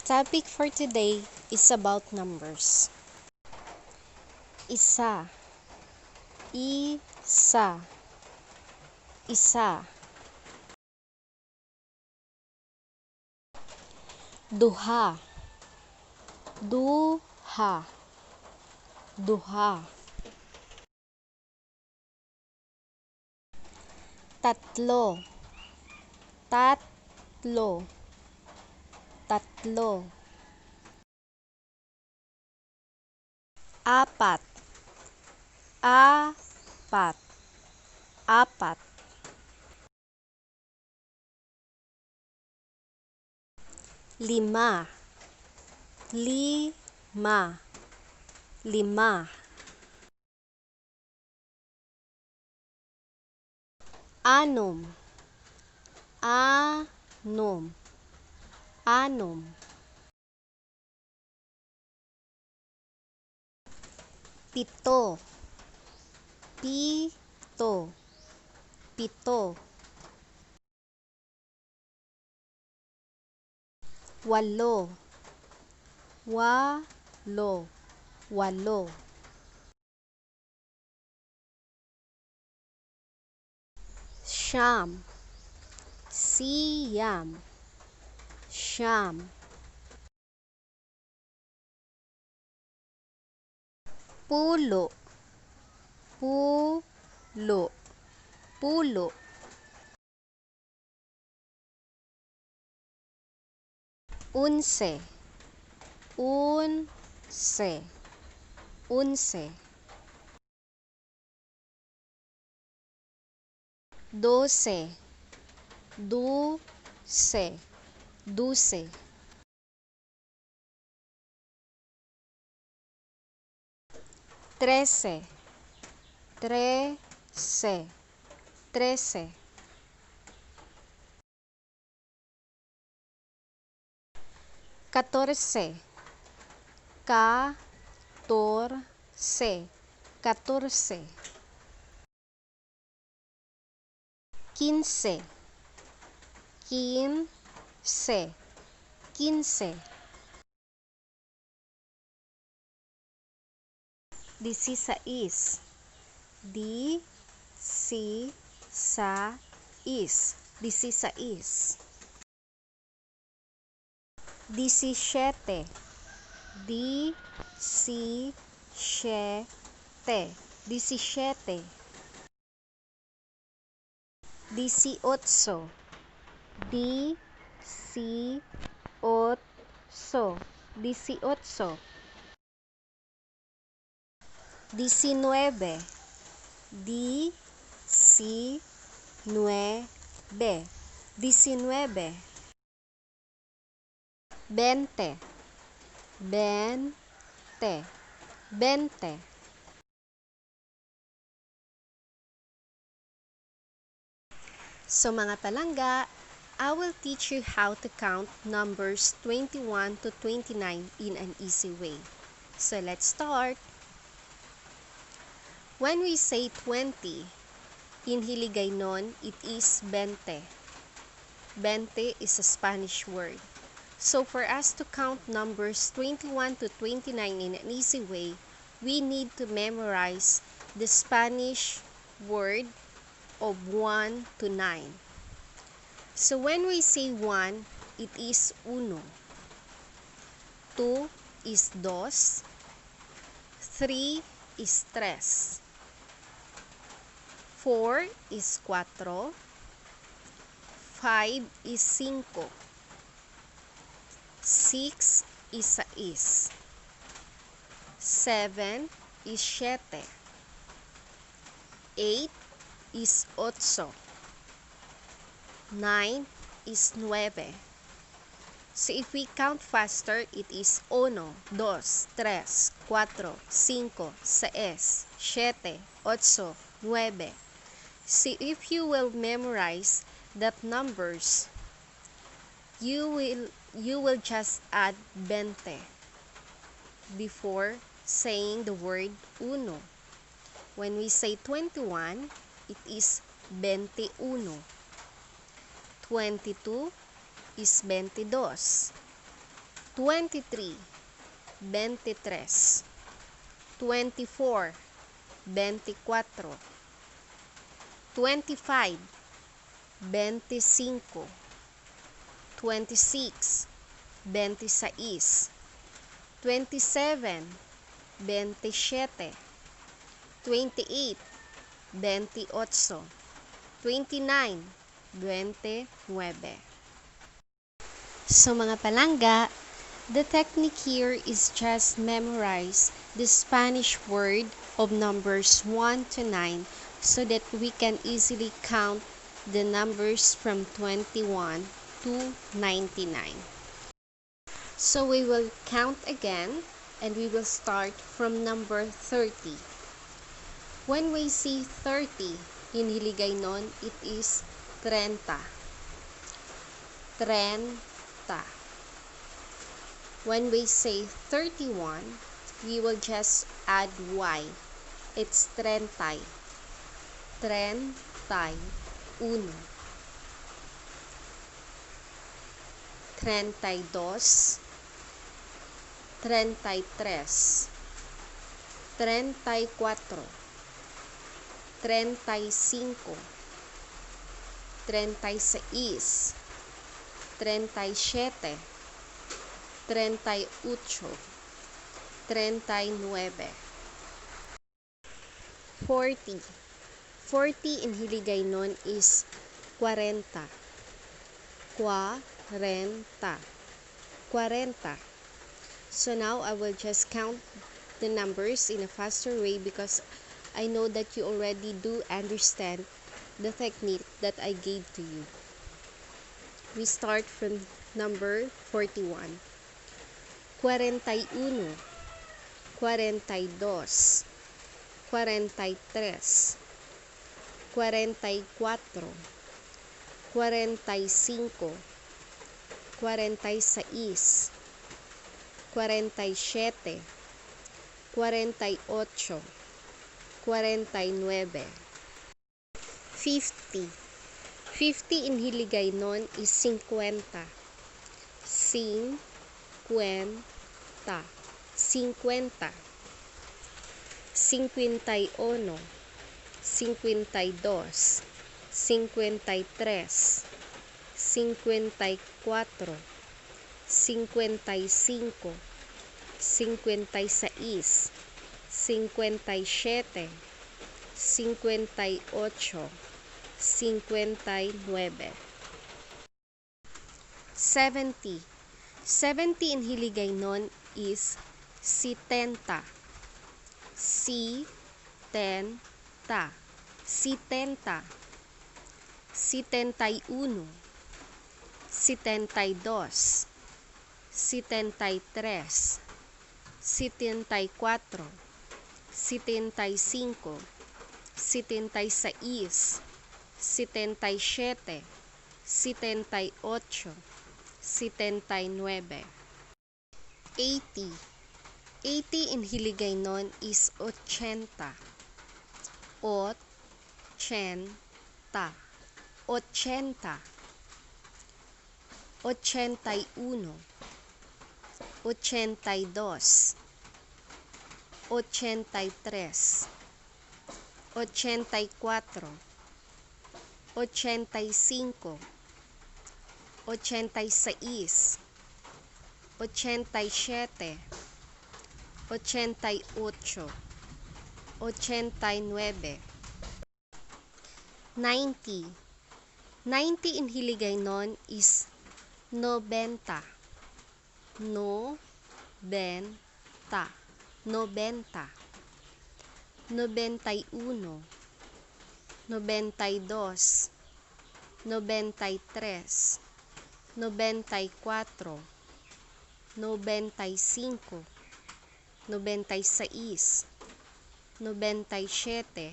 Topic for today is about numbers. Isa, isa, isa. Duha, duha, duha. Tatlo, tatlo, tatlo. Apat, apat, apat. Lima, lima, lima. Anom, anom, anom. Pito, pito, pito. Walo, walo, walo. Siyam, siyam, siyam. Pulo, pulo, pulo. Unse, unse, unse. Dose, duse, duse. Trece, trece, trece. Catorce, catorce, catorce. Quince, quince, quince. 16, 16, 16. 17, 17, 17. 18, 18, 18. 19, 19, 19. 20, 20, 20. So mga palangga, I will teach you how to count numbers 21 to 29 in an easy way. So let's start. When we say 20, in Hiligaynon, it is 20. 20 is a Spanish word. So for us to count numbers 21 to 29 in an easy way, we need to memorize the Spanish word of 1 to 9. So when we say 1, it is uno. 2 is dos. 3 is tres. 4 is cuatro. 5 is cinco. 6 is sais. 7 is siete. 8 is ocho. 9 is nueve. So if we count faster, it is uno, dos, tres, cuatro, cinco, seis, siete, ocho, nueve. So if you will memorize that numbers, you will just add 20 before saying the word uno. When we say 21, it is 21. 22 is 22. 23, 23, 24, 24, 25, 25, 26, 26, 27, 27, 28, 28, 29, 29. So mga palangga, the technique here is just memorize the Spanish word of numbers 1 to 9 so that we can easily count the numbers from 21 to 99. So we will count again and we will start from number 30. When we see 30 in Hiligaynon, it is 30. 30. When we say 31, we will just add Y. It's 30. 31. 32. 33. 34. 35. 36. 37. 38, 39. 40. 40 in Hiligaynon is 40. 40. 40. So now I will just count the numbers in a faster way because I know that you already do understand the technique that I gave to you. We start from number 41. 41, 42, 43, 44, 45, 46, 47, 48, 49. 50. 50 in Hiligaynon is 50. 50. 50. 51. 52. 53. 54. 55. 56. 57. 58. 59. 70. 70 in Hiligaynon is 70. 70. 70. 71. 72. 73. 74. 75. 76. 77. 78. 79. 80. 80 in Hiligaynon is 80. 80. 80. 81. 82. 83. 84. 85. 86. 87. 88. 89. 90. 90 in Hiligaynon is 90. 90. 90. 91. 92. 93. 94. 95. 96. 97.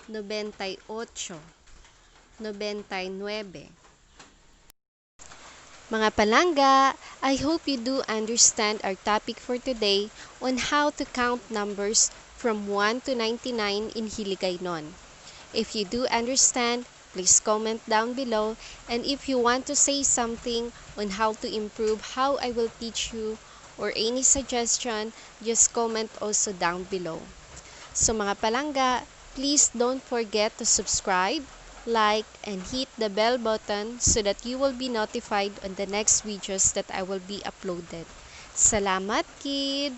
98. 99. Mga palangga, I hope you do understand our topic for today on how to count numbers from 1 to 99 in Hiligaynon. If you do understand, please comment down below. And if you want to say something on how to improve, how I will teach you, or any suggestion, just comment also down below. So mga palangga, please don't forget to subscribe, like, and hit the bell button so that you will be notified on the next videos that I will be uploaded. Salamat, kid!